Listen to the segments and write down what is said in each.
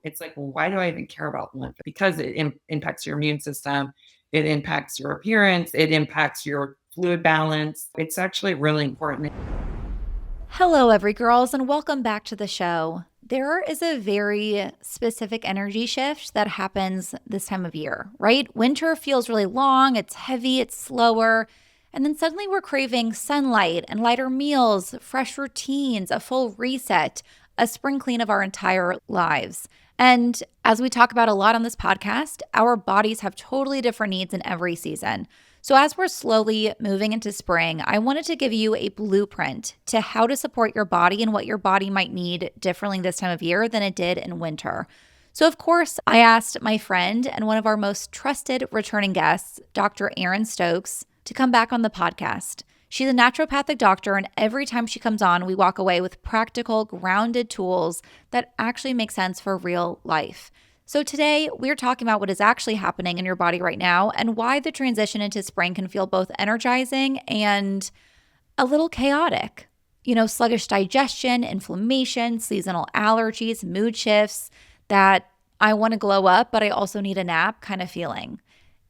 It's like, well, why do I even care about lymph? Because it impacts your immune system. It impacts your appearance. It impacts your fluid balance. It's actually really important. Hello, every girls, and welcome back to the show. There is a very specific energy shift that happens this time of year, right? Winter feels really long, it's heavy, it's slower, and then suddenly we're craving sunlight and lighter meals, fresh routines, a full reset, a spring clean of our entire lives. And as we talk about a lot on this podcast, our bodies have totally different needs in every season. So, as we're slowly moving into spring, I wanted to give you a blueprint to how to support your body and what your body might need differently this time of year than it did in winter. So, of course, I asked my friend and one of our most trusted returning guests, Dr. Erin Stokes, to come back on the podcast. She's a naturopathic doctor, and every time she comes on, we walk away with practical, grounded tools that actually make sense for real life. So today, we're talking about what is actually happening in your body right now and why the transition into spring can feel both energizing and a little chaotic. Sluggish digestion, inflammation, seasonal allergies, mood shifts, that I want to glow up, but I also need a nap kind of feeling.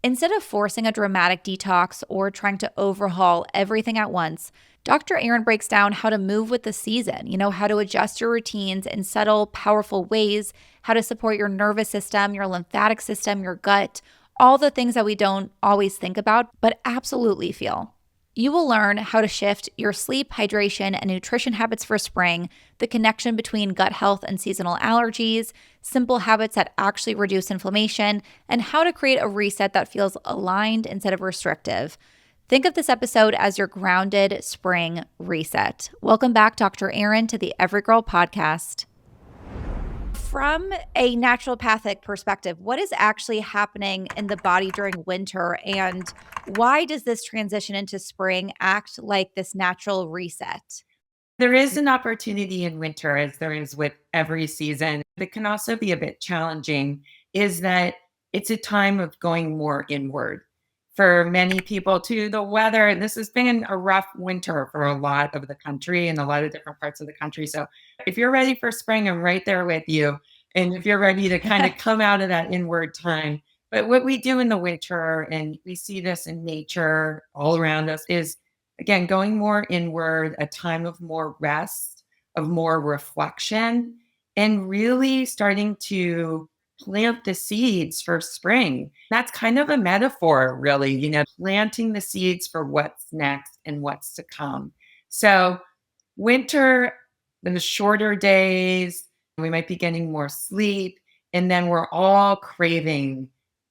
Instead of forcing a dramatic detox or trying to overhaul everything at once, Dr. Erin breaks down how to move with the season, how to adjust your routines in subtle, powerful ways, how to support your nervous system, your lymphatic system, your gut, all the things that we don't always think about, but absolutely feel. You will learn how to shift your sleep, hydration, and nutrition habits for spring, the connection between gut health and seasonal allergies, simple habits that actually reduce inflammation, and how to create a reset that feels aligned instead of restrictive. Think of this episode as your grounded spring reset. Welcome back, Dr. Erin, to the Every Girl podcast. From a naturopathic perspective, what is actually happening in the body during winter, and why does this transition into spring act like this natural reset? There is an opportunity in winter, as there is with every season, that can also be a bit challenging, is that it's a time of going more inward. For many people, too, the weather, this has been a rough winter for a lot of the country and a lot of different parts of the country. So if you're ready for spring, I'm right there with you. And if you're ready to kind of come out of that inward time. But what we do in the winter, and we see this in nature all around us, is again, going more inward, a time of more rest, of more reflection, and really starting to plant the seeds for spring. That's kind of a metaphor, really, planting the seeds for what's next and what's to come. So, winter, the shorter days, we might be getting more sleep, and then we're all craving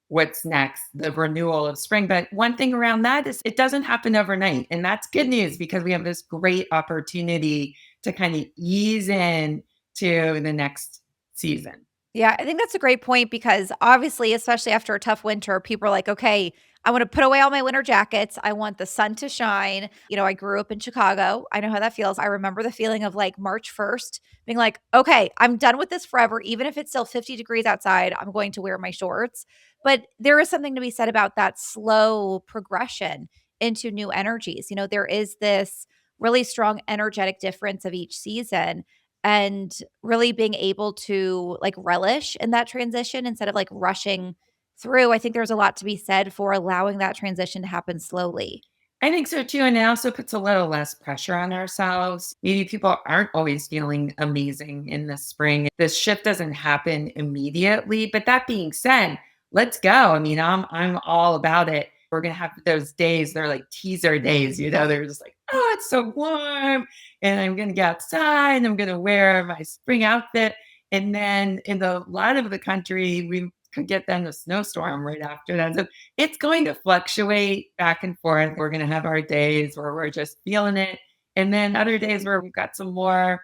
what's next, the renewal of spring. But one thing around that is it doesn't happen overnight. And that's good news because we have this great opportunity to kind of ease in to the next season. Yeah, I think that's a great point because obviously, especially after a tough winter, people are like, okay, I want to put away all my winter jackets. I want the sun to shine. I grew up in Chicago. I know how that feels. I remember the feeling of like March 1st being like, okay, I'm done with this forever. Even if it's still 50 degrees outside, I'm going to wear my shorts. But there is something to be said about that slow progression into new energies. There is this really strong energetic difference of each season and really being able to like relish in that transition instead of like rushing through. I think there's a lot to be said for allowing that transition to happen slowly. I think so too. And it also puts a little less pressure on ourselves. Maybe people aren't always feeling amazing in the spring. This shift doesn't happen immediately. But that being said, let's go. I mean, I'm all about it. We're gonna have those days, they're like teaser days, they're just like, oh, it's so warm. And I'm gonna get outside, I'm gonna wear my spring outfit. And then in a lot of the country, we could get then a snowstorm right after that. So it's going to fluctuate back and forth. We're going to have our days where we're just feeling it, and then other days where we've got some more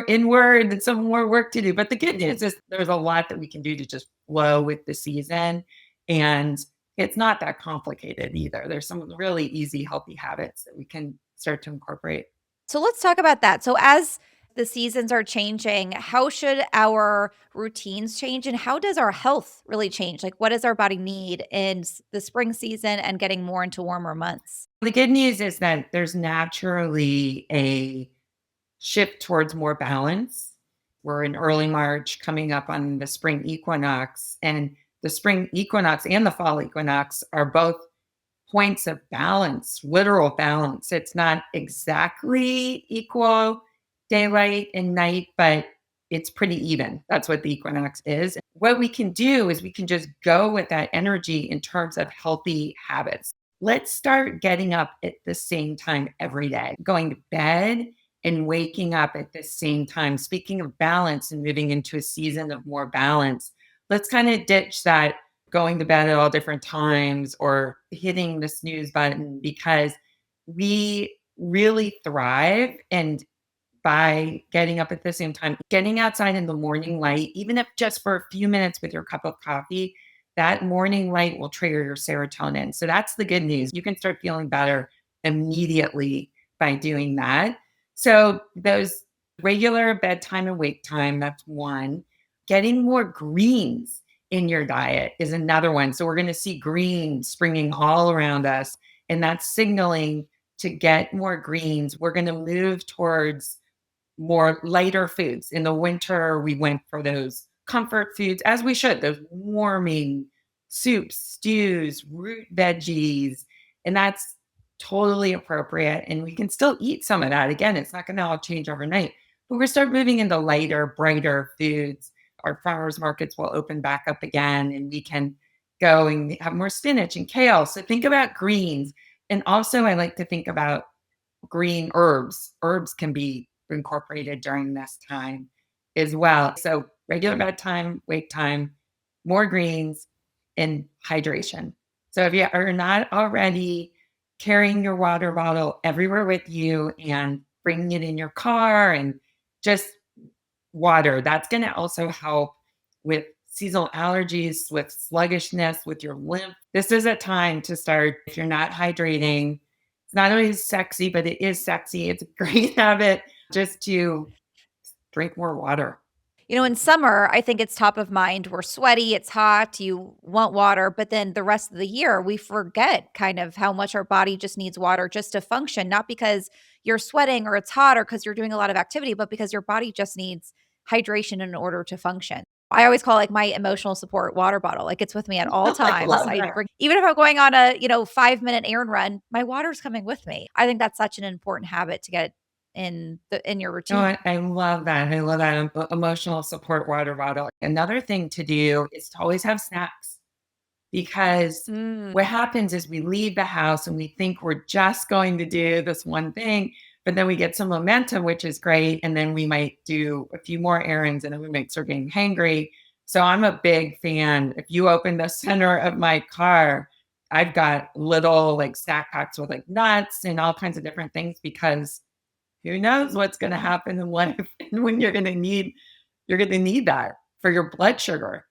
inward and some more work to do. But the good news is there's a lot that we can do to just flow with the season, and it's not that complicated either. There's some really easy, healthy habits that we can start to incorporate. So let's talk about that. So as the seasons are changing, how should our routines change and how does our health really change? Like what does our body need in the spring season and getting more into warmer months? The good news is that there's naturally a shift towards more balance We're in early March, coming up on the spring equinox, and the spring equinox and the fall equinox are both points of balance, literal balance. It's not exactly equal daylight and night, but it's pretty even. That's what the equinox is. What we can do is we can just go with that energy in terms of healthy habits. Let's start getting up at the same time every day, going to bed and waking up at the same time. Speaking of balance and moving into a season of more balance, let's kind of ditch that going to bed at all different times or hitting the snooze button, because we really thrive and by getting up at the same time, getting outside in the morning light, even if just for a few minutes with your cup of coffee, that morning light will trigger your serotonin. So that's the good news. You can start feeling better immediately by doing that. So those regular bedtime and wake time, that's one. Getting more greens in your diet is another one. So we're going to see greens springing all around us, and that's signaling to get more greens. We're going to move towards more lighter foods. In the winter, we went for those comfort foods, as we should, those warming soups, stews, root veggies. And that's totally appropriate. And we can still eat some of that. Again, it's not going to all change overnight, but we're start moving into lighter, brighter foods. Our farmers markets will open back up again, and we can go and have more spinach and kale. So think about greens. And also, I like to think about green herbs. Herbs can be incorporated during this time as well. So regular bedtime, wake time, more greens, and hydration. So if you are not already carrying your water bottle everywhere with you and bringing it in your car and just water, that's going to also help with seasonal allergies, with sluggishness, with your lymph. This is a time to start. If you're not hydrating, it's not always sexy, but it is sexy. It's a great habit just to drink more water. In summer, I think it's top of mind. We're sweaty, it's hot, you want water, but then the rest of the year, we forget kind of how much our body just needs water just to function, not because you're sweating or it's hot or because you're doing a lot of activity, but because your body just needs hydration in order to function. I always call like my emotional support water bottle. Like it's with me at all I times. love I that. bring even if I'm going on a, 5-minute errand run, my water's coming with me. I think that's such an important habit to get in your No, routine. I love that. I love that emotional support water bottle. Another thing to do is to always have snacks, because Mm. what happens is we leave the house and we think we're just going to do this one thing, but then we get some momentum, which is great. And then we might do a few more errands and then we might start getting hangry. So I'm a big fan. If you open the center of my car, I've got little like snack packs with like nuts and all kinds of different things, because who knows what's going to happen in life and when you're going to need that for your blood sugar.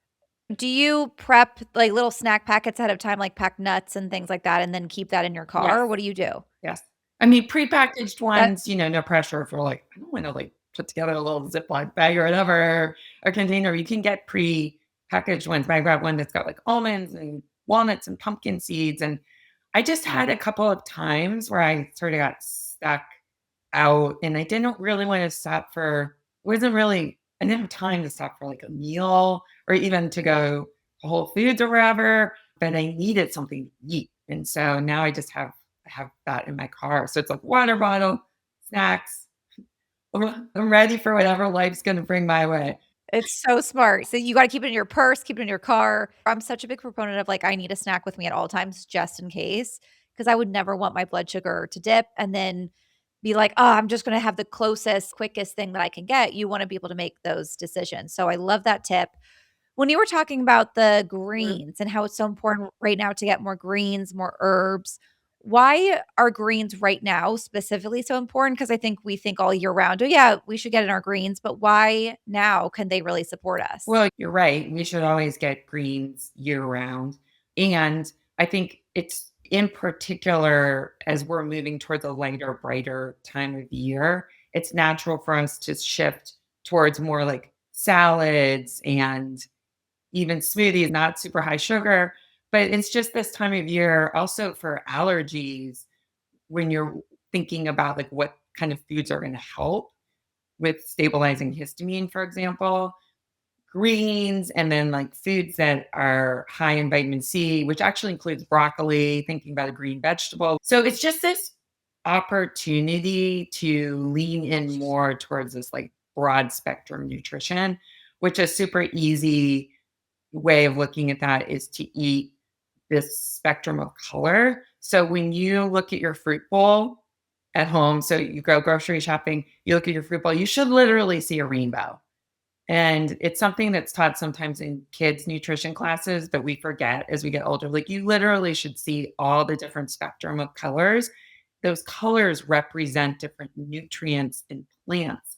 Do you prep, like, little snack packets ahead of time, like pack nuts and things like that, and then keep that in your Yes. car? What do you do? Yes. I mean, prepackaged That ones, no pressure if you're like, I don't want to like put together a little Ziploc bag or whatever, or container. You can get pre-packaged ones. I grab one that's got like almonds and walnuts and pumpkin seeds. And I just had a couple of times where I sort of got stuck out and I didn't really want to stop for, wasn't really, I didn't have time to stop for like a meal or even to go to Whole Foods or wherever, but I needed something to eat. And so now I have that in my car. So it's like water bottle, snacks. I'm ready for whatever life's going to bring my way. It's so smart. So you gotta keep it in your purse, keep it in your car. I'm such a big proponent of, like, I need a snack with me at all times just in case, because I would never want my blood sugar to dip and then be like, "Oh, I'm just gonna have the closest, quickest thing that I can get." You wanna be able to make those decisions. So I love that tip. When you were talking about the Mhm. greens and how it's so important right now to get more greens, more herbs, why are greens right now specifically so important? Because I think we think all year round, oh, yeah, we should get in our greens, but why now can they really support us? Well, you're right. We should always get greens year round. And I think it's in particular as we're moving toward the lighter, brighter time of year, it's natural for us to shift towards more like salads and even smoothies, not super high sugar. But it's just this time of year also for allergies when you're thinking about like what kind of foods are going to help. with stabilizing histamine, for example, greens, and then like foods that are high in vitamin C, which actually includes broccoli, thinking about a green vegetable. So it's just this opportunity to lean in more towards this like broad spectrum nutrition, which a super easy way of looking at that is to eat this spectrum of color. So when you look at your fruit bowl at home, so you go grocery shopping, you look at your fruit bowl, you should literally see a rainbow. And it's something that's taught sometimes in kids' nutrition classes, but we forget as we get older. Like you literally should see all the different spectrum of colors. Those colors represent different nutrients in plants.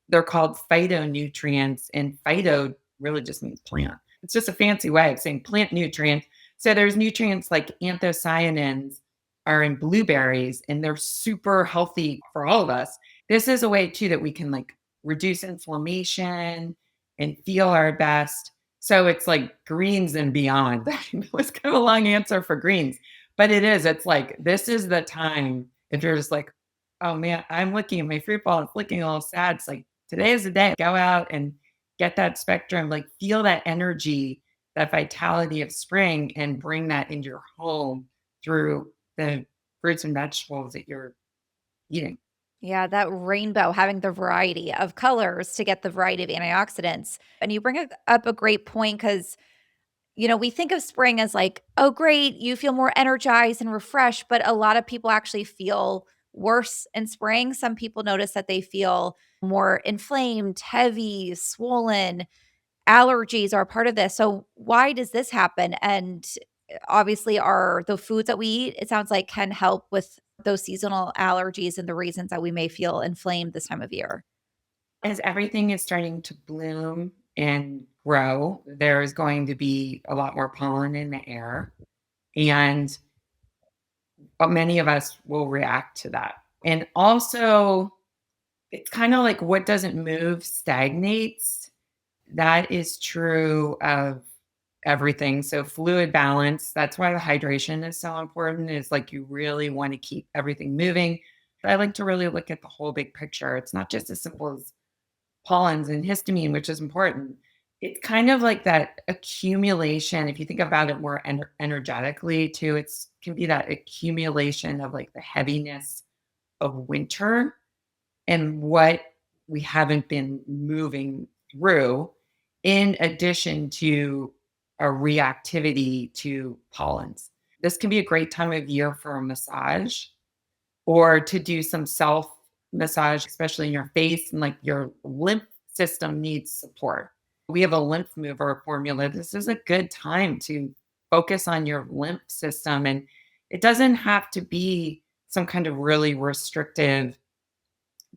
They're called phytonutrients, and phyto really just means plant. It's just a fancy way of saying plant nutrients. So there's nutrients like anthocyanins are in blueberries, and they're super healthy for all of us. This is a way too that we can like reduce inflammation and feel our best. So it's like greens and beyond. That was kind of a long answer for greens, but it is. It's like this is the time if you're just like, oh man, I'm looking at my fruit bowl, it's looking a little sad. It's like today is the day. Go out and get that spectrum, like feel that energy, that vitality of spring, and bring that into your home through the fruits and vegetables that you're eating. Yeah, that rainbow, having the variety of colors to get the variety of antioxidants. And you bring up a great point because, we think of spring as like, oh, great, you feel more energized and refreshed. But a lot of people actually feel worse in spring. Some people notice that they feel more inflamed, heavy, swollen. Allergies are part of this. So, why does this happen? And obviously, are the foods that we eat, it sounds like, can help with those seasonal allergies and the reasons that we may feel inflamed this time of year. As everything is starting to bloom and grow, there's going to be a lot more pollen in the air. And many of us will react to that. And also, it's kind of like what doesn't move stagnates. That is true of everything. So fluid balance, that's why the hydration is so important, is like you really want to keep everything moving. But I like to really look at the whole big picture. It's not just as simple as pollens and histamine, which is important. It's kind of like that accumulation. If you think about it more energetically too, it's can be that accumulation of like the heaviness of winter and what we haven't been moving through, in addition to a reactivity to pollens. This can be a great time of year for a massage or to do some self massage, especially in your face, and like your lymph system needs support. We have a lymph mover formula. This is a good time to focus on your lymph system. And it doesn't have to be some kind of really restrictive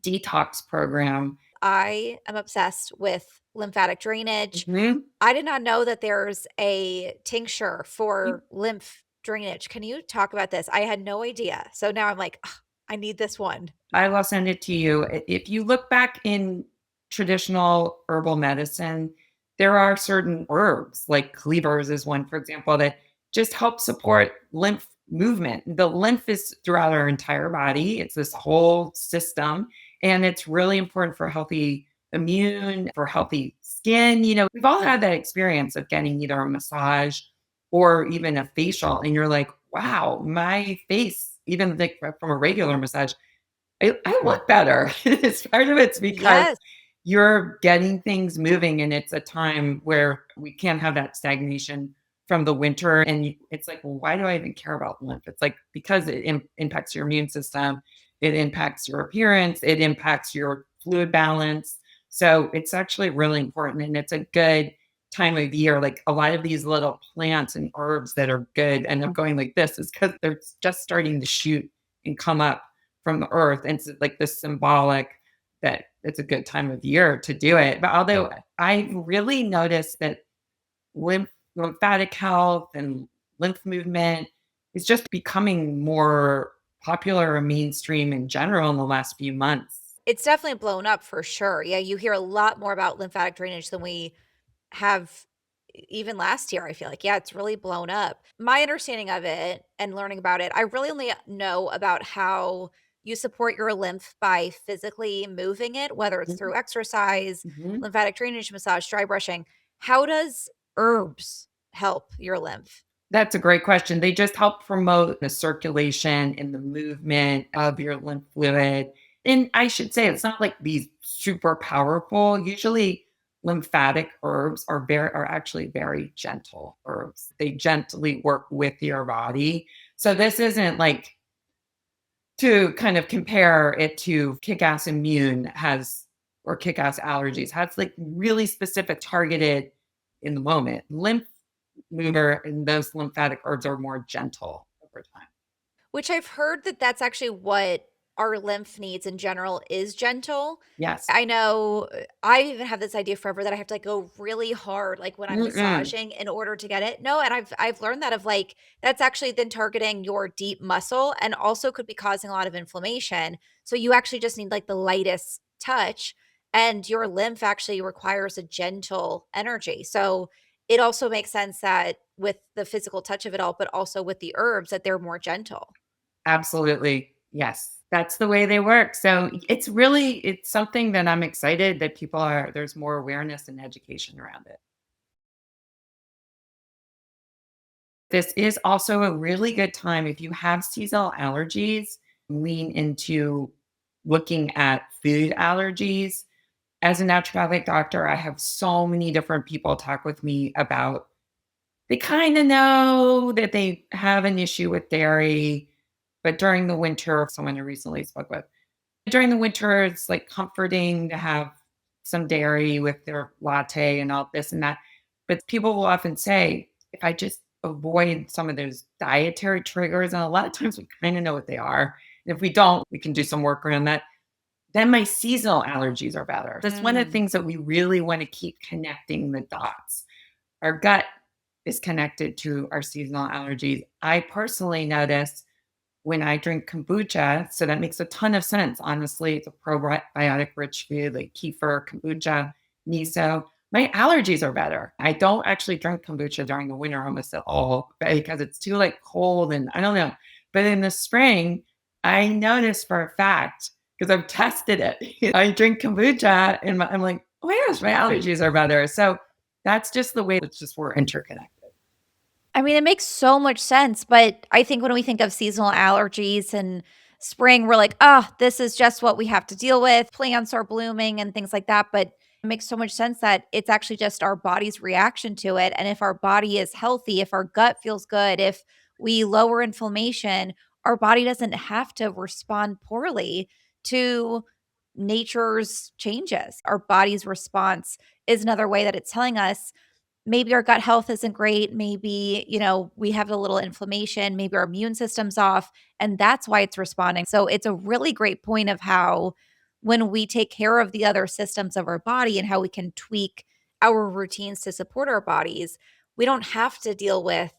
detox program. I am obsessed with lymphatic drainage. Mhm. I did not know that there's a tincture for lymph drainage. Can you talk about this? I had no idea. So now I'm like, "Ugh, I need this one." I will send it to you. If you look back in traditional herbal medicine, there are certain herbs, like cleavers is one, for example, that just help support lymph movement. The lymph is throughout our entire body. It's this whole system, and it's really important for healthy immune, for healthy skin. We've all had that experience of getting either a massage or even a facial, and you're like, wow, my face, even like from a regular massage, I look better. It's part of it's because Yes. you're getting things moving, and it's a time where we can't have that stagnation from the winter. And it's like, well, why do I even care about lymph? It's like because it impacts your immune system, it impacts your appearance, it impacts your fluid balance. So it's actually really important, and it's a good time of year. Like a lot of these little plants and herbs that are good end up going like this is because they're just starting to shoot and come up from the earth. And it's like this symbolic that it's a good time of year to do it. But although I really noticed that lymphatic health and lymph movement is just becoming more popular and mainstream in general in the last few months. It's definitely blown up for sure. Yeah, you hear a lot more about lymphatic drainage than we have even last year, I feel like. Yeah, it's really blown up. My understanding of it and learning about it, I really only know about how you support your lymph by physically moving it, whether it's through exercise, Mhm. lymphatic drainage, massage, dry brushing. How does herbs help your lymph? That's a great question. They just help promote the circulation and the movement of your lymph fluid. And I should say, it's not like these super powerful. Usually, lymphatic herbs are actually very gentle herbs. They gently work with your body. So this isn't like, to kind of compare it to kick-ass immune has, or kick-ass allergies has like really specific targeted in the moment. Lymph mover and those lymphatic herbs are more gentle over time. Which I've heard that that's actually what our lymph needs in general is gentle. Yes. I know I even have this idea forever that I have to like go really hard like when I'm Mm-mm. massaging in order to get it. No, and I've learned that of like that's actually then targeting your deep muscle and also could be causing a lot of inflammation. So you actually just need like the lightest touch and your lymph actually requires a gentle energy. So it also makes sense that with the physical touch of it all, but also with the herbs that they're more gentle. Absolutely. Yes. That's the way they work. So it's something that I'm excited that there's more awareness and education around it. This is also a really good time if you have seasonal allergies, lean into looking at food allergies. As a naturopathic doctor, I have so many different people talk with me about they kind of know that they have an issue with dairy, but during the winter, someone I recently spoke with, during the winter, it's like comforting to have some dairy with their latte and all this and that. But people will often say, if I just avoid some of those dietary triggers, and a lot of times we kind of know what they are. And if we don't, we can do some work around that. Then my seasonal allergies are better. That's one of the Mm. things that we really want to keep connecting the dots. Our gut is connected to our seasonal allergies. I personally notice when I drink kombucha. So that makes a ton of sense. Honestly, it's a probiotic rich food like kefir, kombucha, miso. My allergies are better. I don't actually drink kombucha during the winter almost at all because it's too like cold and I don't know. But in the spring, I notice for a fact because I've tested it. I drink kombucha and I'm like, oh my gosh, my allergies are better. So that's just the way it's just we're interconnected. I mean, it makes so much sense, but I think when we think of seasonal allergies and spring, we're like, "Oh, this is just what we have to deal with. Plants are blooming and things like that." But it makes so much sense that it's actually just our body's reaction to it. And if our body is healthy, if our gut feels good, if we lower inflammation, our body doesn't have to respond poorly to nature's changes. Our body's response is another way that it's telling us maybe our gut health isn't great. Maybe, we have a little inflammation. Maybe our immune system's off, and that's why it's responding. So it's a really great point of how when we take care of the other systems of our body and how we can tweak our routines to support our bodies, we don't have to deal with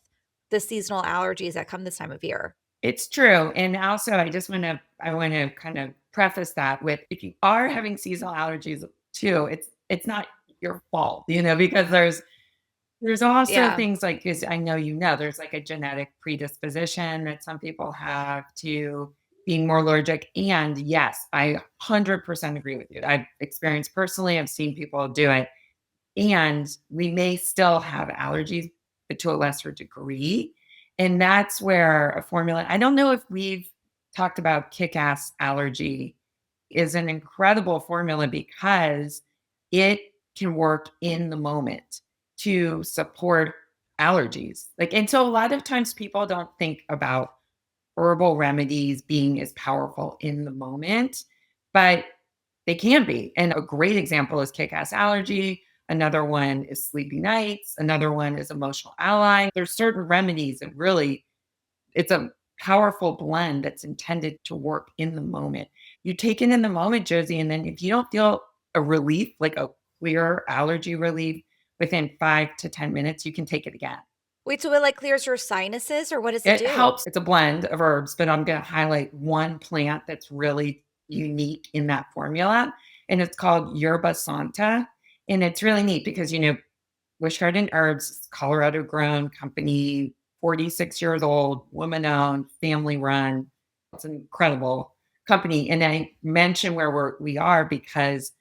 the seasonal allergies that come this time of year. It's true. And also I want to kind of preface that with if you are having seasonal allergies too, it's not your fault, because there's also Yeah. things like as I know there's like a genetic predisposition that some people have to being more allergic. And yes, I 100% agree with you. I've experienced personally, I've seen people do it. And we may still have allergies, but to a lesser degree. And that's where a formula, I don't know if we've talked about kick ass allergy is an incredible formula because it can work in the moment to support allergies. Like, and so a lot of times people don't think about herbal remedies being as powerful in the moment, but they can be. And a great example is kick ass allergy. Another one is sleepy nights. Another one is emotional ally. There's certain remedies that really, it's a powerful blend that's intended to work in the moment. You take it in the moment, Josie, and then if you don't feel a relief, like a clear allergy relief within 5 to 10 minutes, you can take it again. Wait, so it like clears your sinuses or what does it It do? helps. It's a blend of herbs, but I'm going to highlight one plant that's really unique in that formula, and it's called Yerba Santa. And it's really neat because, Bush Garden Herbs, Colorado grown company, 46 years old, woman owned, family run. It's incredible. company. And I mention where we are because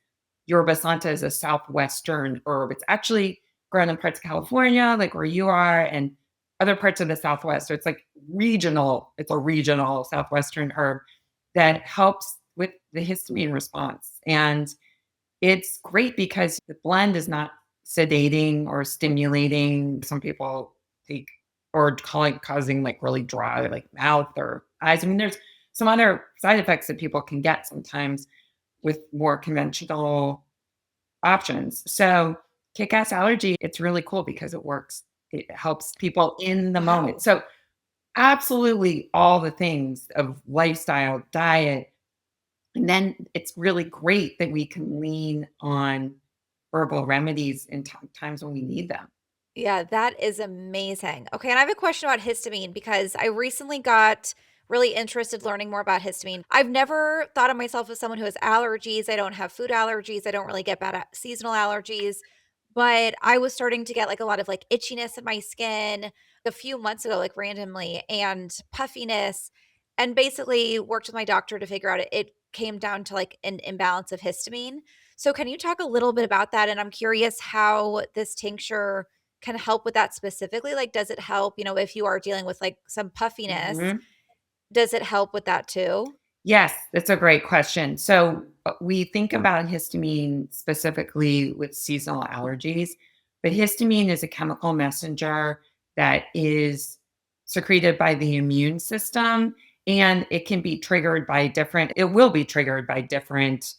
Yerba Santa is a southwestern herb. It's actually grown in parts of California, like where you are, and other parts of the Southwest. So it's like regional. It's a regional southwestern herb that helps with the histamine response. And it's great because the blend is not sedating or stimulating. Some people take or causing like really dry, like mouth or eyes. I mean, there's some other side effects that people can get sometimes with more conventional options. So kick-ass allergy, it's really cool because it works. It helps people in the moment. Wow. So absolutely all the things of lifestyle, diet, and then it's really great that we can lean on herbal remedies in times when we need them. Yeah, that is amazing. Okay, and I have a question about histamine because I recently got really interested learning more about histamine. I've never thought of myself as someone who has allergies. I don't have food allergies. I don't really get bad seasonal allergies, but I was starting to get like a lot of like itchiness in my skin a few months ago, like randomly, and puffiness, and basically worked with my doctor to figure out it came down to like an imbalance of histamine. So, can you talk a little bit about that? And I'm curious how this tincture can help with that specifically? Like, does it help, if you are dealing with like some puffiness, Mhm. does it help with that too? Yes, that's a great question. So we think about histamine specifically with seasonal allergies, but histamine is a chemical messenger that is secreted by the immune system, and it can be triggered by it will be triggered by different,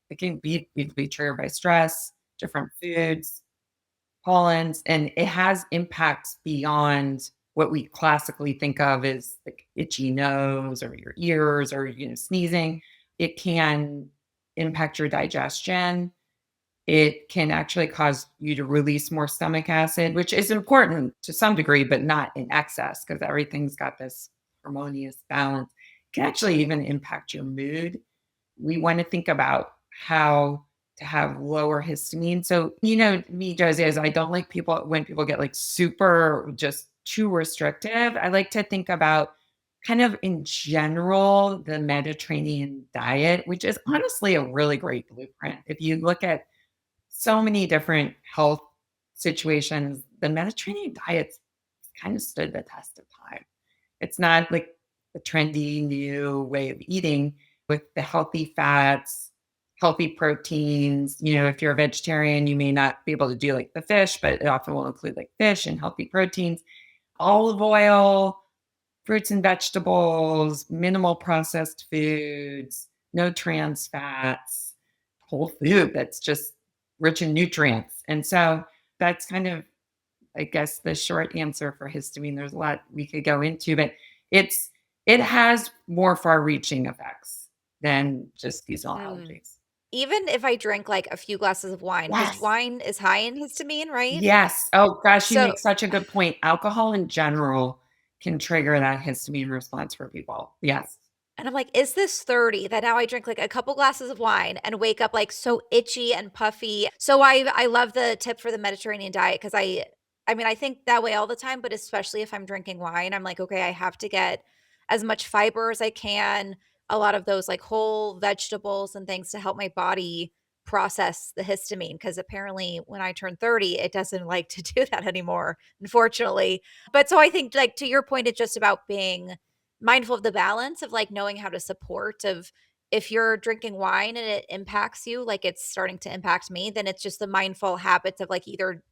it can be triggered by stress, different foods, pollens, and it has impacts beyond what we classically think of as like itchy nose or your ears or sneezing. It can impact your digestion. It can actually cause you to release more stomach acid, which is important to some degree, but not in excess because everything's got this harmonious balance. It can actually even impact your mood. We want to think about how to have lower histamine. So, me, Josie, is I don't like people when people get like super just too restrictive. I like to think about kind of in general the Mediterranean diet, which is honestly a really great blueprint. If you look at so many different health situations, the Mediterranean diet's kind of stood the test of time. It's not like the trendy new way of eating with the healthy fats, healthy proteins. If you're a vegetarian, you may not be able to do like the fish, but it often will include like fish and healthy proteins, olive oil, fruits and vegetables, minimal processed foods, no trans fats, whole food that's just rich in nutrients. And so that's kind of, I guess, the short answer for histamine. There's a lot we could go into, but it's it has more far-reaching effects than just seasonal Mm. allergies. Even if I drink like a few glasses of wine, because Yes. wine is high in histamine, right? Yes. Oh gosh, you So, make such a good point. Alcohol in general can trigger that histamine response for people. Yes. and I'm like, is this 30 that now I drink like a couple glasses of wine and wake up like so itchy and puffy? So I love the tip for the Mediterranean diet because I mean I think that way all the time, but especially if I'm drinking wine, I'm like, okay, I have to get as much fiber as I can, a lot of those like whole vegetables and things to help my body process the histamine because apparently when I turn 30, it doesn't like to do that anymore, unfortunately. But so I think like to your point, it's just about being mindful of the balance of like knowing how to support of if you're drinking wine and it impacts you like it's starting to impact me, then it's just the mindful habits of like either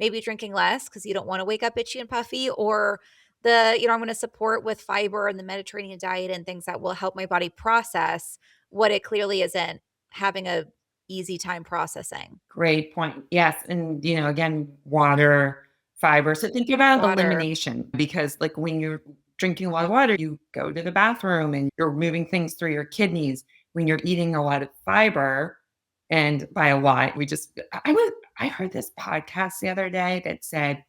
maybe drinking less because you don't want to wake up itchy and puffy, or I'm going to support with fiber and the Mediterranean diet and things that will help my body process what it clearly isn't having a easy time processing. Great point. Yes, and, again, water, fiber. So think about Water. elimination because, like, when you're drinking a lot of water, you go to the bathroom and you're moving things through your kidneys. When you're eating a lot of fiber, and by a lot, I heard this podcast the other day that said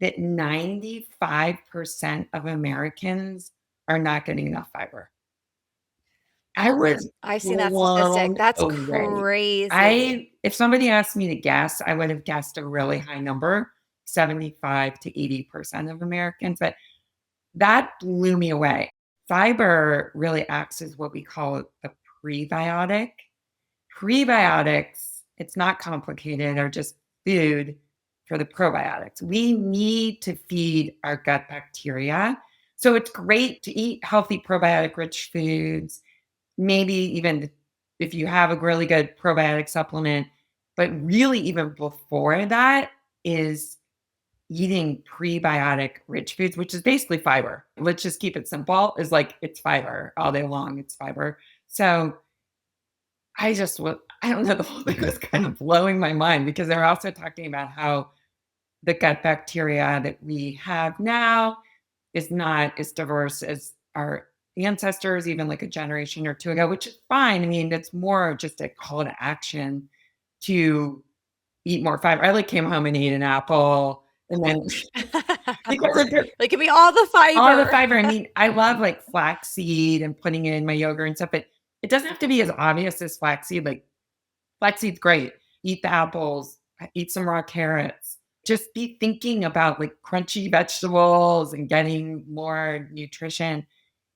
that 95% of Americans are not getting enough fiber. I was I've seen that statistic. blown That's away. crazy. If somebody asked me to guess, I would have guessed a really high number, 75 to 80% of Americans, but that blew me away. Fiber really acts as what we call a prebiotic. Prebiotics, it's not complicated, are just food for the probiotics. We need to feed our gut bacteria. So it's great to eat healthy probiotic rich foods, maybe even if you have a really good probiotic supplement. But really, even before that, is eating prebiotic rich foods, which is basically fiber. Let's just keep it simple. Is like it's fiber all day long. It's fiber. So I don't know, the whole thing was kind of blowing my mind because they're also talking about how the gut bacteria that we have now is not as diverse as our ancestors, even like a generation or two ago, which is fine. I mean, it's more just a call to action to eat more fiber. I like came home and ate an apple and then because Like, give me all the all the fiber. fiber. I mean, I love like flaxseed and putting it in my yogurt and stuff, but it doesn't have to be as obvious as flaxseed. Like flaxseed's great. Eat the apples, eat some raw carrots. Just be thinking about like crunchy vegetables and getting more nutrition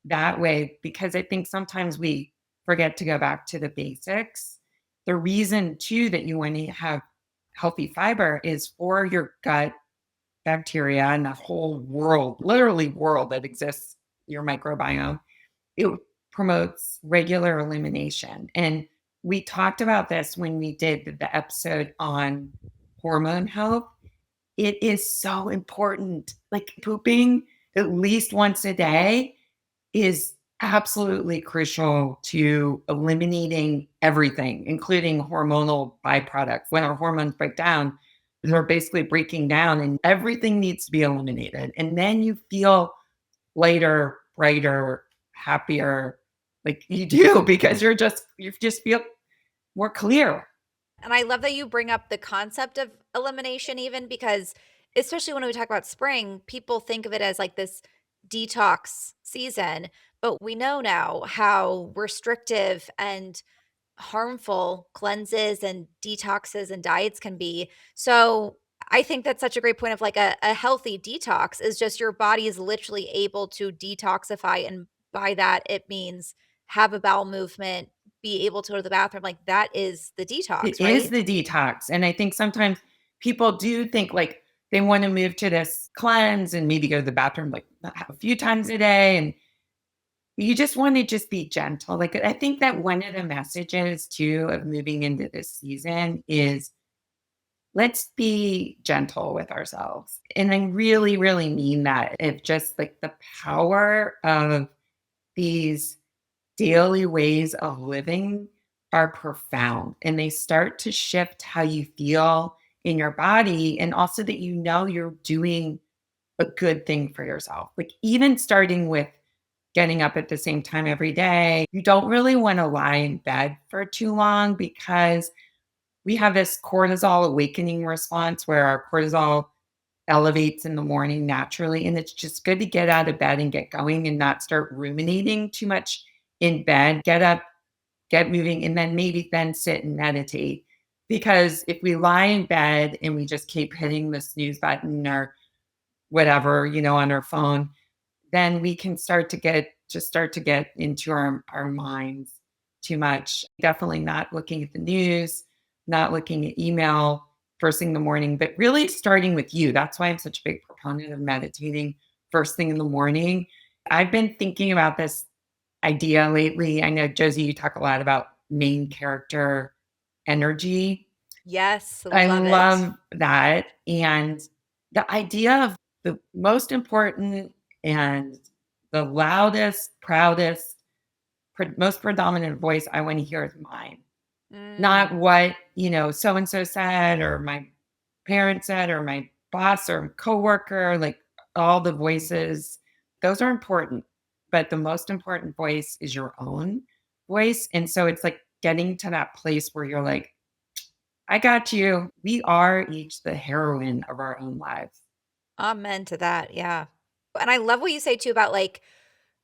that way, because I think sometimes we forget to go back to the basics. The reason too that you want to have healthy fiber is for your gut bacteria and the whole world, literally world that exists, your microbiome. It promotes regular elimination. And we talked about this when we did the episode on hormone health. It is so important. Like pooping at least once a day is absolutely crucial to eliminating everything, including hormonal byproducts. When our hormones break down, they're basically breaking down and everything needs to be eliminated. And then you feel lighter, brighter, happier, like you do because you just feel more clear. And I love that you bring up the concept of elimination, even because, especially when we talk about spring, people think of it as like this detox season. But we know now how restrictive and harmful cleanses and detoxes and diets can be. So I think that's such a great point of like a healthy detox is just your body is literally able to detoxify. And by that, it means have a bowel movement, be able to go to the bathroom. Like that is the It detox, is right? the detox. And I think sometimes people do think like they want to move to this cleanse and maybe go to the bathroom like a few times a day. And you just want to just be gentle. Like I think that one of the messages too of moving into this season is let's be gentle with ourselves. And I really, really mean that. It just like the power of these daily ways of living are profound and they start to shift how you feel in your body. And also that you know you're doing a good thing for yourself. Like even starting with getting up at the same time every day. You don't really want to lie in bed for too long because we have this cortisol awakening response where our cortisol elevates in the morning naturally. And it's just good to get out of bed and get going and not start ruminating too much in bed. Get up, get moving, and then maybe then sit and meditate. Because if we lie in bed and we just keep hitting the snooze button or whatever, on our phone, then we can start to get into our minds too much. Definitely not looking at the news, not looking at email first thing in the morning, but really starting with you. That's why I'm such a big proponent of meditating first thing in the morning. I've been thinking about this idea lately. I know Josie, you talk a lot about main character energy. Yes, I love it. love that. And the idea of the most important and the loudest, proudest, most predominant voice I want to hear is mine. Not Mm. what, so and so said or my parents said or my boss or coworker, like all the voices, those are important. But the most important voice is your own voice. And so it's like getting to that place where you're like, I got you. We are each the heroine of our own lives. Amen to that. Yeah. And I love what you say too about like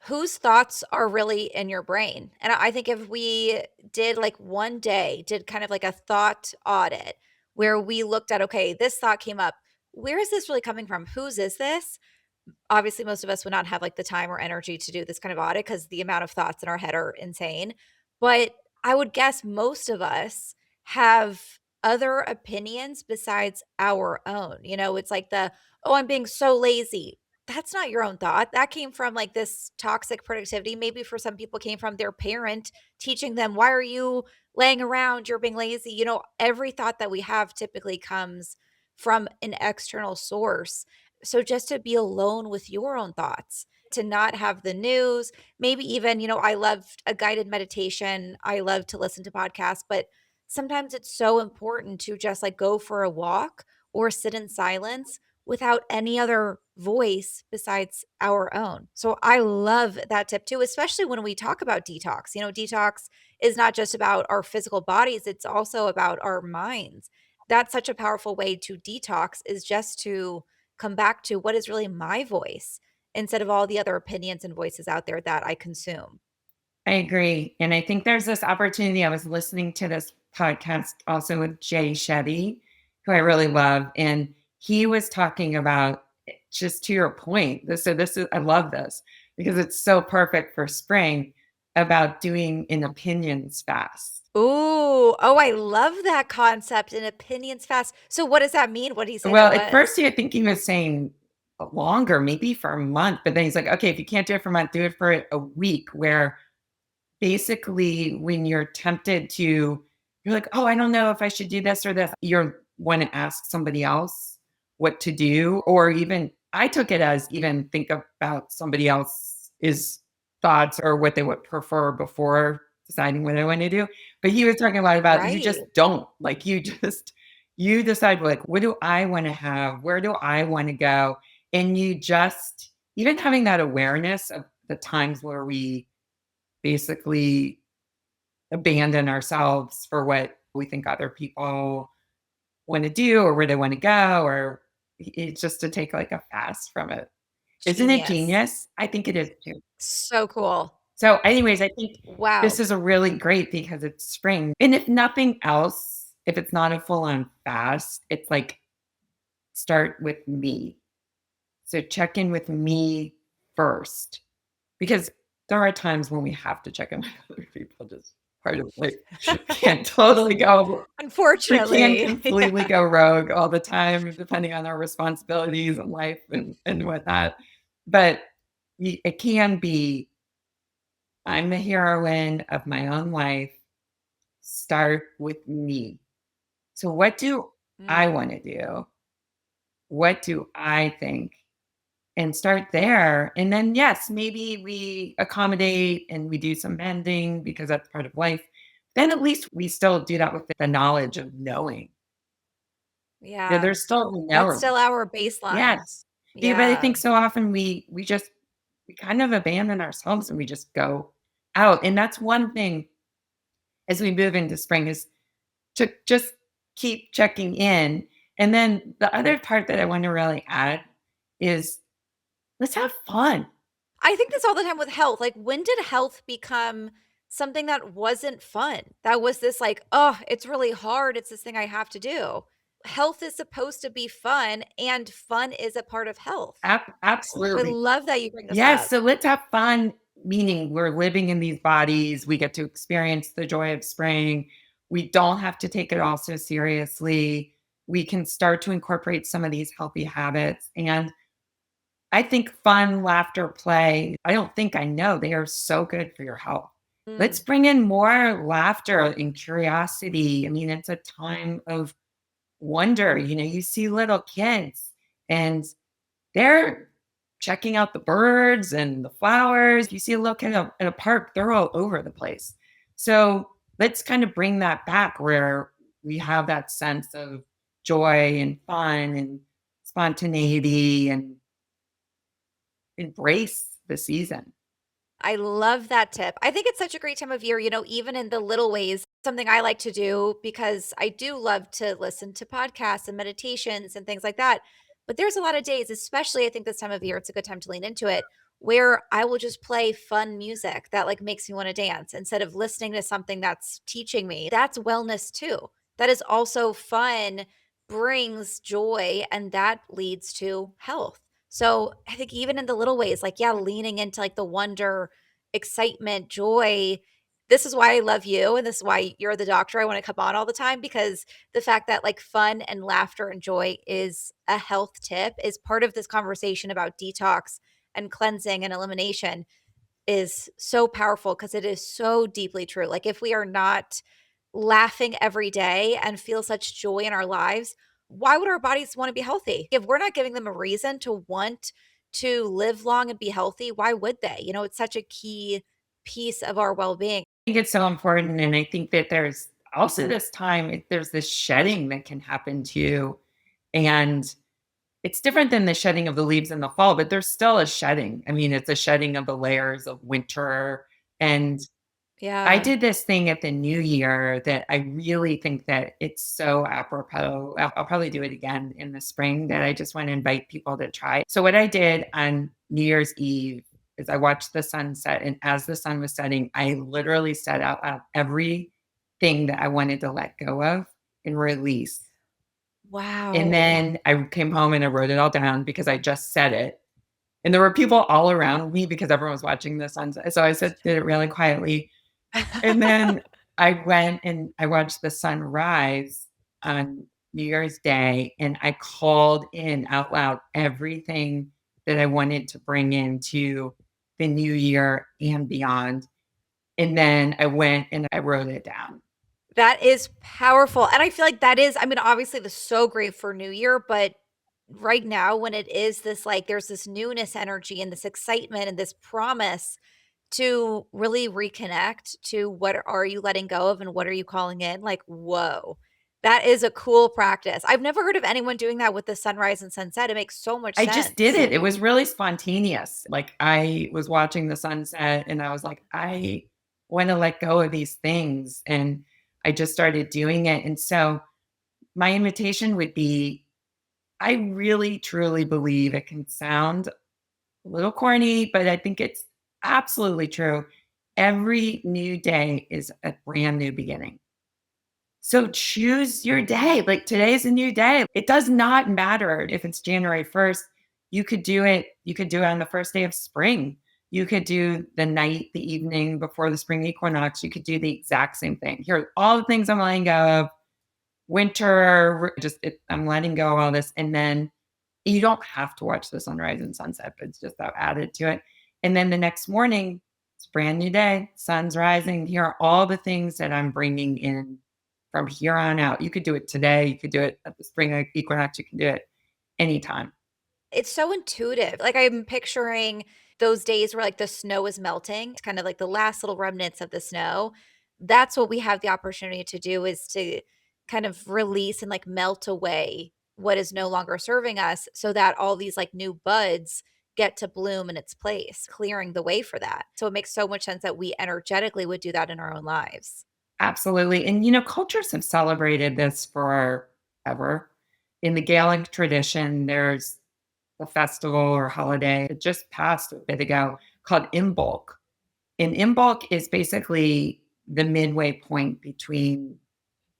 whose thoughts are really in your brain. And I think if we did like one day, did kind of like a thought audit where we looked at, okay, this thought came up. Where is this really coming from? Whose is this? Obviously, most of us would not have like the time or energy to do this kind of audit because the amount of thoughts in our head are insane. But I would guess most of us have other opinions besides our own. It's like oh, I'm being so lazy. That's not your own thought. That came from like this toxic productivity. Maybe for some people came from their parent teaching them, why are you laying around? You're being lazy. Every thought that we have typically comes from an external source. So just to be alone with your own thoughts, to not have the news, maybe even, I love a guided meditation. I love to listen to podcasts, but sometimes it's so important to just like go for a walk or sit in silence without any other voice besides our own. So I love that tip too, especially when we talk about detox. Detox is not just about our physical bodies, it's also about our minds. That's such a powerful way to detox, is just to come back to what is really my voice instead of all the other opinions and voices out there that I consume. I agree. And I think there's this opportunity. I was listening to this podcast also with Jay Shetty, who I really love. And he was talking about just to your point. So this is, I love this because it's so perfect for spring, about doing an opinions fast. Ooh, oh, I love that concept, and opinions fast. So what does that mean? What did he say Well, that at was? first, I think he was saying longer, maybe for a month. But then he's like, okay, if you can't do it for a month, do it for a week, where basically when you're tempted to, you're like, oh, I don't know if I should do this or this, you want to ask somebody else what to do. Or even I took it as, even think about somebody else's thoughts or what they would prefer before deciding what I want to do. But he was talking a lot about, you just Right. don't, like, you just you decide, like, what do I want to have, where do I want to go, and you just, even having that awareness of the times where we basically abandon ourselves for what we think other people want to do or where they want to go, or it's just to take like a fast from it. Isn't it Genius. genius? I think it is too. So cool. So, anyways, I think this Wow. is a really great because it's spring. And if nothing else, if it's not a full on fast, it's like start with me. So check in with me first, because there are times when we have to check in with other people, just part of like can't totally go, we can't Unfortunately. completely Yeah. go rogue all the time depending on our responsibilities in life and whatnot. But it can be, I'm the heroine of my own life. Start with me. So what do I Mm. want to do? What do I think? And start there. And then, yes, maybe we accommodate and we do some mending because that's part of life. Then at least we still do that with the knowledge of knowing. Yeah, Yeah. there's still That's knowing. still our baseline. Yes. Yeah, but I Yeah. think so often we just, we kind of abandon ourselves and we just go out. And that's one thing as we move into spring, is to just keep checking in. And then the other part that I want to really add is, let's have fun. I think this all the time with health. Like, when did health become something that wasn't fun? That was this like, oh, it's really hard. It's this thing I have to do. Health is supposed to be fun, and fun is a part of health. So I Absolutely. love that you bring this Yes, up. so let's have fun, meaning we're living in these bodies, we get to experience the joy of spring. We don't have to take it all so seriously. We can start to incorporate some of these healthy habits. And I think fun, laughter, play, I don't think, I know they are so good for your health. Let's Mm. bring in more laughter and curiosity. I mean, it's a time of wonder. You see little kids and they're checking out the birds and the flowers. You see a little kid at a park, they're all over the place. So let's kind of bring that back, where we have that sense of joy and fun and spontaneity, and embrace the season. I love that tip. I think it's such a great time of year, even in the little ways. Something I like to do because I do love to listen to podcasts and meditations and things like that. But there's a lot of days, especially I think this time of year, it's a good time to lean into it, where I will just play fun music that like makes me want to dance instead of listening to something that's teaching me. That's wellness too. That is also fun, brings joy, and that leads to health. So I think even in the little ways, like, yeah, leaning into like the wonder, excitement, joy. This is why I love you. And this is why you're the doctor I want to come on all the time, because the fact that like fun and laughter and joy is a health tip is part of this conversation about detox and cleansing and elimination is so powerful because it is so deeply true. Like, if we are not laughing every day and feel such joy in our lives, why would our bodies want to be healthy? If we're not giving them a reason to want to live long and be healthy, why would they? It's such a key piece of our well being. Think it's so important. And I think that there's also this time, there's this shedding that can happen too. And it's different than the shedding of the leaves in the fall, but there's still a shedding. I mean, it's a shedding of the layers of winter. And I Yeah. did this thing at the new year that I really think that it's so apropos. I'll probably do it again in the spring, that I just want to invite people to try. So what I did on New Year's Eve is I watched the sunset. And as the sun was setting, I literally said out loud everything that I wanted to let go of and release. And Wow. then I came home and I wrote it all down because I just said it. And there were people all around me because everyone was watching the sunset. So I did it really quietly. And then I went and I watched the sun rise on New Year's Day, and I called in out loud everything that I wanted to bring into the new year and beyond. And then I went and I wrote it down. That is powerful. And I feel like that is, I mean, obviously, this is so great for New Year, but right now, when it is this like, there's this newness energy and this excitement and this promise to really reconnect to what are you letting go of and what are you calling in? Like, whoa, that is a cool practice. I've never heard of anyone doing that with the sunrise and sunset. It makes so much I just did sense. it. It was really spontaneous. Like, I was watching the sunset and I was like, I want to let go of these things. And I just started doing it. And so my invitation would be, I really truly believe, it can sound a little corny, but I think it's absolutely true. Every new day is a brand new beginning. So choose your day. Like, today's a new day. It does not matter if it's January 1st. You could do it. You could do it on the first day of spring. You could do the night, the evening before the spring equinox. You could do the exact same thing. Here are all the things I'm letting go of. Winter, I'm letting go of all this. And then you don't have to watch the sunrise and sunset, but it's just that added to it. And then the next morning, it's a brand new day, sun's rising. Here are all the things that I'm bringing in from here on out. You could do it today. You could do it at the spring equinox. You can do it anytime. It's so intuitive. Like, I'm picturing those days where, like, the snow is melting. It's kind of like the last little remnants of the snow. That's what we have the opportunity to do, is to kind of release and, like, melt away what is no longer serving us so that all these, like, new buds get to bloom in its place, clearing the way for that. So it makes so much sense that we energetically would do that in our own lives. Absolutely. And, cultures have celebrated this forever. In the Gaelic tradition, there's a festival or holiday that just passed a bit ago called Imbolc. And Imbolc is basically the midway point between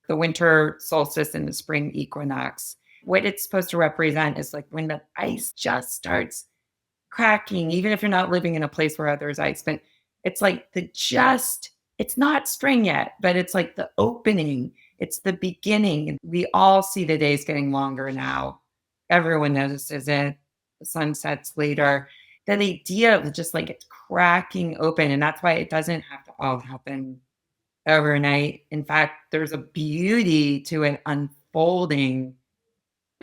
the winter solstice and the spring equinox. What it's supposed to represent is like when the ice just starts cracking, even if you're not living in a place where there's ice, but it's like it's not spring yet, but it's like the opening, it's the beginning. And we all see the days getting longer now. Everyone notices it. The sun sets later. That idea of just like it's cracking open. And that's why it doesn't have to all happen overnight. In fact, there's a beauty to it unfolding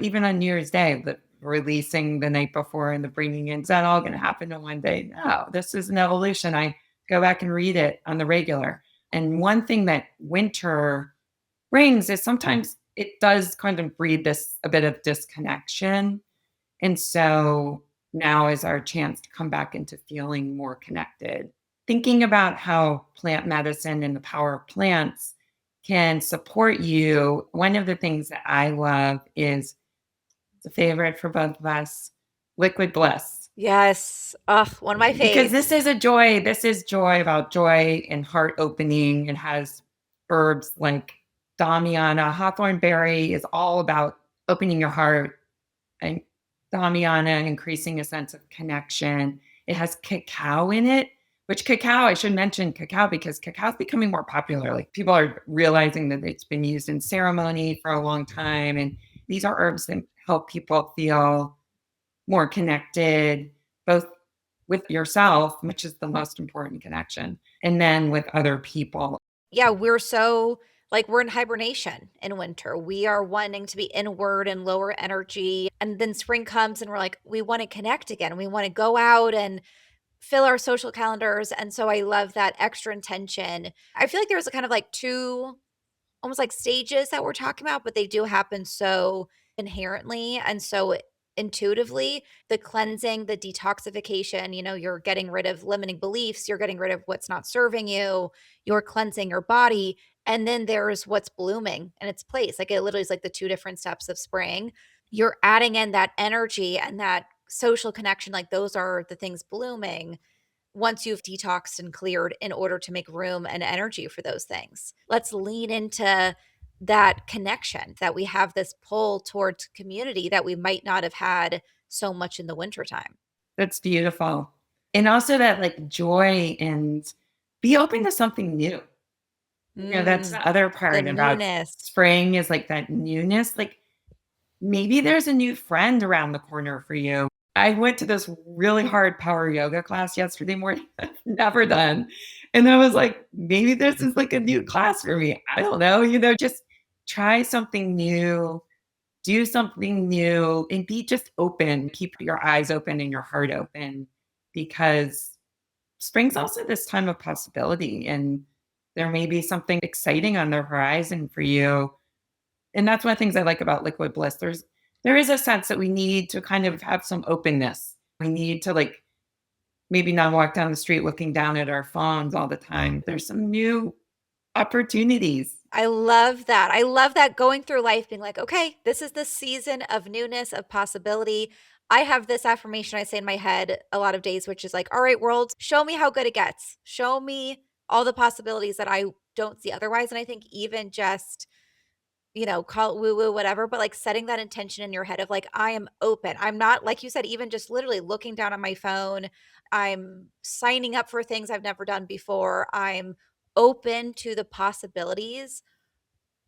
even on New Year's Day, the releasing the night before and the bringing in. Is that all going to happen in one day? No, this is an evolution. I go back and read it on the regular. And one thing that winter brings is sometimes it does kind of breed this a bit of disconnection. And so now is our chance to come back into feeling more connected. Thinking about how plant medicine and the power of plants can support you. One of the things that I love is, it's a favorite for both of us, liquid bliss. Yes. Ugh, one of my Because faves. this is a joy. This is joy about joy and heart opening. It has herbs like Damiana. Hawthorn berry is all about opening your heart and Damiana, increasing a sense of connection. It has cacao in it, which cacao, I should mention cacao because cacao is becoming more popular. Like people are realizing that it's been used in ceremony for a long time. And these are herbs that help people feel more connected, both with yourself, which is the most important connection, and then with other people. Yeah, we're so like we're in hibernation in winter. We are wanting to be inward and lower energy. And then spring comes and we're like, we want to connect again. We want to go out and fill our social calendars. And so I love that extra intention. I feel like there's a kind of like two almost like stages that we're talking about, but they do happen so inherently and so intuitively. The cleansing, the detoxification, you're getting rid of limiting beliefs, you're getting rid of what's not serving you, you're cleansing your body. And then there's what's blooming in its place. Like it literally is like the two different steps of spring. You're adding in that energy and that social connection. Like those are the things blooming once you've detoxed and cleared in order to make room and energy for those things. Let's lean into that connection that we have this pull towards community that we might not have had so much in the wintertime. That's beautiful. And also that like joy and be open to something new. That's Mm, the other the part about newness. spring is like that newness. Like maybe there's a new friend around the corner for you. I went to this really hard power yoga class yesterday morning. I've never done. And I was like, maybe this is like a new class for me. I don't know, just try something new, do something new, and be just open. Keep your eyes open and your heart open because spring's also this time of possibility and there may be something exciting on the horizon for you. And that's one of the things I like about Liquid Bliss. There is a sense that we need to kind of have some openness. We need to like maybe not walk down the street looking down at our phones all the time. There's some new opportunities. I love that. I love that going through life being like, okay, this is the season of newness, of possibility. I have this affirmation I say in my head a lot of days, which is like, all right, world, show me how good it gets. Show me all the possibilities that I don't see otherwise. And I think even just, call it woo woo, whatever, but like setting that intention in your head of like, I am open. I'm not, like you said, even just literally looking down on my phone. I'm signing up for things I've never done before. I'm open to the possibilities.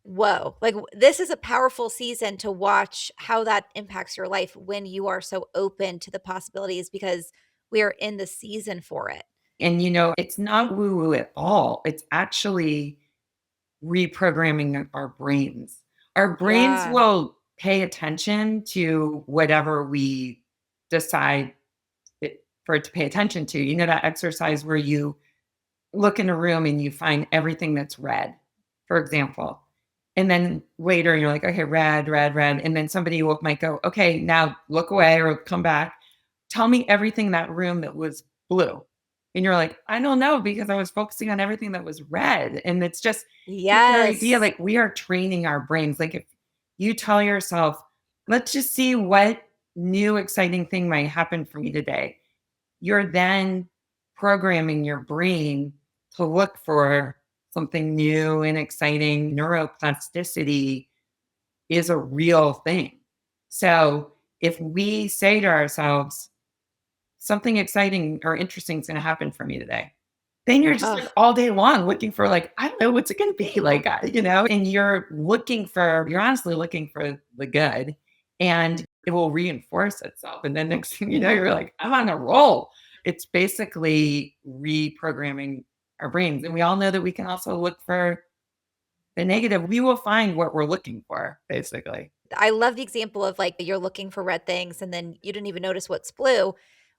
Whoa. Like this is a powerful season to watch how that impacts your life when you are so open to the possibilities because we are in the season for it. And it's not woo woo at all. It's actually reprogramming our brains. Our brains Yeah. will pay attention to whatever we decide for it to pay attention to. That exercise where you look in a room and you find everything that's red, for example. And then later you're like, okay, red, red, red. And then somebody might go, okay, now look away or come back. Tell me everything in that room that was blue. And you're like, I don't know because I was focusing on everything that was red. And it's just the idea Yes. like we are training our brains. Like if you tell yourself, let's just see what new exciting thing might happen for me today, you're then programming your brain to look for something new and exciting. Neuroplasticity is a real thing. So if we say to ourselves, something exciting or interesting is going to happen for me today, then you're just like Oh, all day long looking for like, I don't know, what's it going to be like, and you're honestly looking for the good and it will reinforce itself. And then next thing you know, you're like, I'm on a roll. It's basically reprogramming our brains. And we all know that we can also look for the negative. We will find what we're looking for, basically. I love the example of like you're looking for red things and then you didn't even notice what's blue.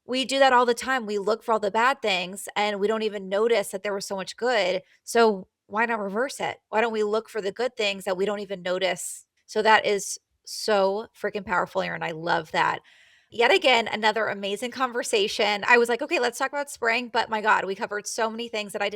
We do that all the time. We look for all the bad things and we don't even notice that there was so much good. So why not reverse it? Why don't we look for the good things that we don't even notice? So that is so freaking powerful, Erin. I love that. Yet again, another amazing conversation. I was like, okay, let's talk about spring, but my God, we covered so many things that I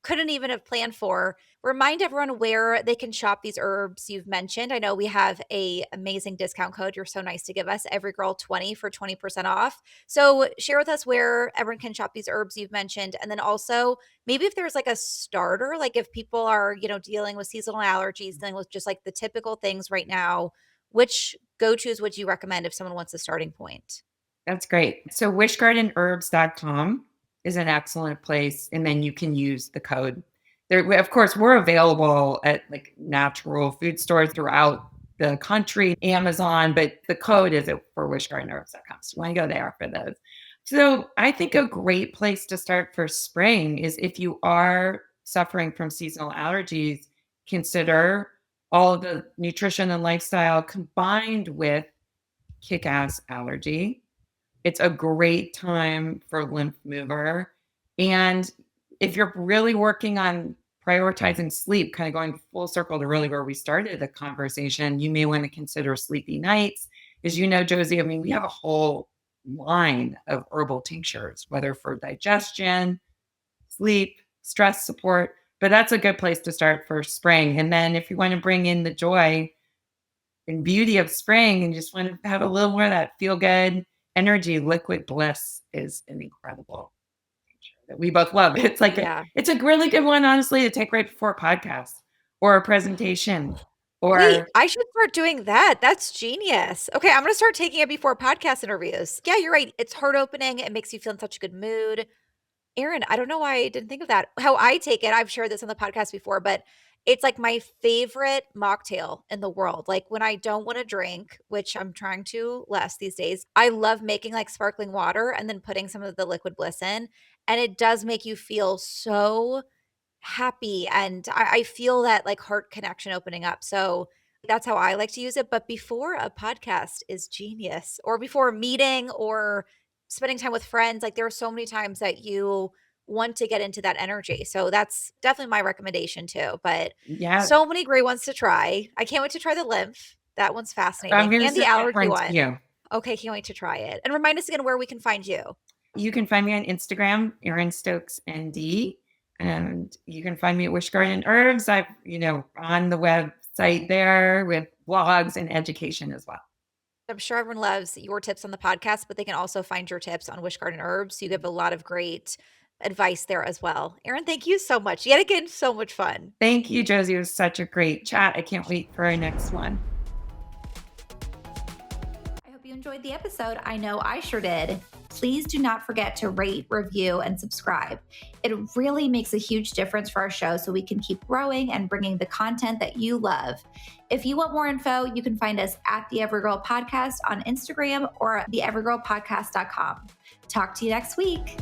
couldn't even have planned for. Remind everyone where they can shop these herbs you've mentioned. I know we have a amazing discount code. You're so nice to give us every girl 20 for 20% off. So share with us where everyone can shop these herbs you've mentioned. And then also maybe if there's like a starter, like if people are, dealing with seasonal allergies, dealing with just like the typical things right now, which go-tos would you recommend if someone wants a starting point? That's great. So wishgardenerbs.com is an excellent place. And then you can use the code. Of course, we're available at like natural food stores throughout the country, Amazon, but the code is for wishgardenerbs.com. So you want to go there for those. So I think a great place to start for spring is if you are suffering from seasonal allergies, consider all of the nutrition and lifestyle combined with kick-ass allergy. It's a great time for lymph mover. And if you're really working on prioritizing sleep, kind of going full circle to really where we started the conversation, you may want to consider sleepy nights. As you know, Josie, I mean, we have a whole line of herbal tinctures, whether for digestion, sleep, stress support, but that's a good place to start for spring. And then if you want to bring in the joy and beauty of spring and just want to have a little more of that feel good energy, liquid bliss is an incredible feature that we both love. It's like Yeah. it's a really good one, honestly, to take right before a podcast or a presentation. Wait, Or I should start doing that. That's genius. Okay, I'm gonna start taking it before podcast interviews. Yeah, you're right. It's heart opening. It makes you feel in such a good mood. Erin, I don't know why I didn't think of that. How I take it, I've shared this on the podcast before, but it's like my favorite mocktail in the world. Like when I don't want to drink, which I'm trying to less these days, I love making like sparkling water and then putting some of the liquid bliss in. And it does make you feel so happy. And I feel that like heart connection opening up. So that's how I like to use it. But before a podcast is genius, or before a meeting or spending time with friends, like there are so many times that you want to get into that energy. So that's definitely my recommendation too. But yeah, so many great ones to try. I can't wait to try the lymph. That one's I'm fascinating. going to And the send that allergy one to one. you. Okay, can't wait to try it. And remind us again where we can find you. You can find me on Instagram, Erin Stokes ND, and you can find me at Wish Garden Herbs. I've, on the website there with blogs and education as well. I'm sure everyone loves your tips on the podcast, but they can also find your tips on Wish Garden Herbs. You give a lot of great advice there as well. Erin, thank you so much. Yet again, so much fun. Thank you, Josie. It was such a great chat. I can't wait for our next one. I hope you enjoyed the episode. I know I sure did. Please do not forget to rate, review, and subscribe. It really makes a huge difference for our show so we can keep growing and bringing the content that you love. If you want more info, you can find us at the Everygirl Podcast on Instagram or theeverygirlpodcast.com. Talk to you next week.